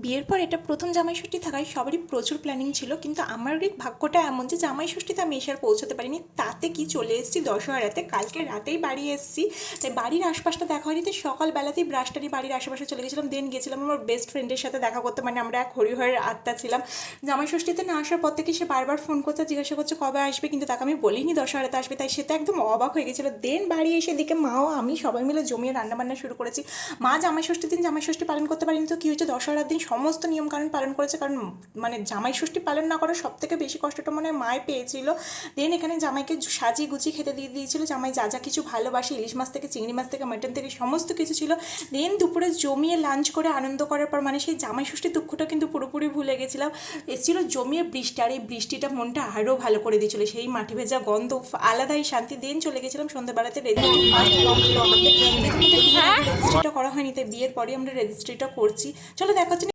বিয়ের পর এটা প্রথম জামাই ষষ্ঠী থাকায় সবারই প্রচুর প্ল্যানিং ছিল, কিন্তু আমার ভাগ্যটা এমন যে জামাই ষষ্ঠীতে আমি এসে আর পৌঁছতে পারিনি। তাতে কি চলে এসেছি দশহরাতে, কালকে রাতেই বাড়ি এসেছি। তাই বাড়ির আশপাশটা দেখা হয়নি, তাই সকালবেলাতেই ব্রাশটারি বাড়ির আশেপাশে চলে গেছিলাম। দেন গেছিলাম আমার বেস্ট ফ্রেন্ডের সাথে দেখা করতে, মানে আমরা এক হরিহরের আত্মা ছিলাম। জামাই ষষ্ঠীতে না আসার পর থেকে সে বারবার ফোন করছে, জিজ্ঞাসা করছে কবে আসবে, কিন্তু তাকে আমি বলিনি দশহরাতে আসবে, তাই সে তো একদম অবাক হয়ে গেছিলো। দেন বাড়ি এসে দিকে মাও আমি সবাই মিলে জমিয়ে রান্নাবান্না শুরু করেছি। মা জামাই ষষ্ঠীর দিন জামাই ষষ্ঠী পালন করতে পারিনি, তো কী হয়েছে দশহরার দিন সমস্ত নিয়মকানুন পালন করেছে। কারণ মানে জামাই ষষ্ঠী পালন না করার সব থেকে বেশি কষ্টটা মনে হয় মায় পেয়েছিল। দেন এখানে জামাইকে সাজিয়ে গুছিয়ে খেতে দিয়ে দিয়েছিল। জামাই যা যা কিছু ভালোবাসে, ইলিশ মাছ থেকে চিংড়ি মাছ থেকে মাটন থেকে সমস্ত কিছু ছিল। দেন দুপুরে জমিয়ে লাঞ্চ করে আনন্দ করার পর মানে সেই জামাই ষষ্ঠীর দুঃখটা কিন্তু পুরোপুরি ভুলে গেছিলাম। এসেছিল জমিয়ে বৃষ্টি, আর এই বৃষ্টিটা মনটা আরও ভালো করে দিয়েছিল। সেই মাটি ভেজা গন্ধ আলাদাই শান্তি। দেন চলে গেছিলাম সন্ধ্যাবেলাতে রেজিস্ট্রিটা করা হয়নি, তাই বিয়ের পরে আমরা রেজিস্ট্রিটা করছি। চলো দেখা হচ্ছে।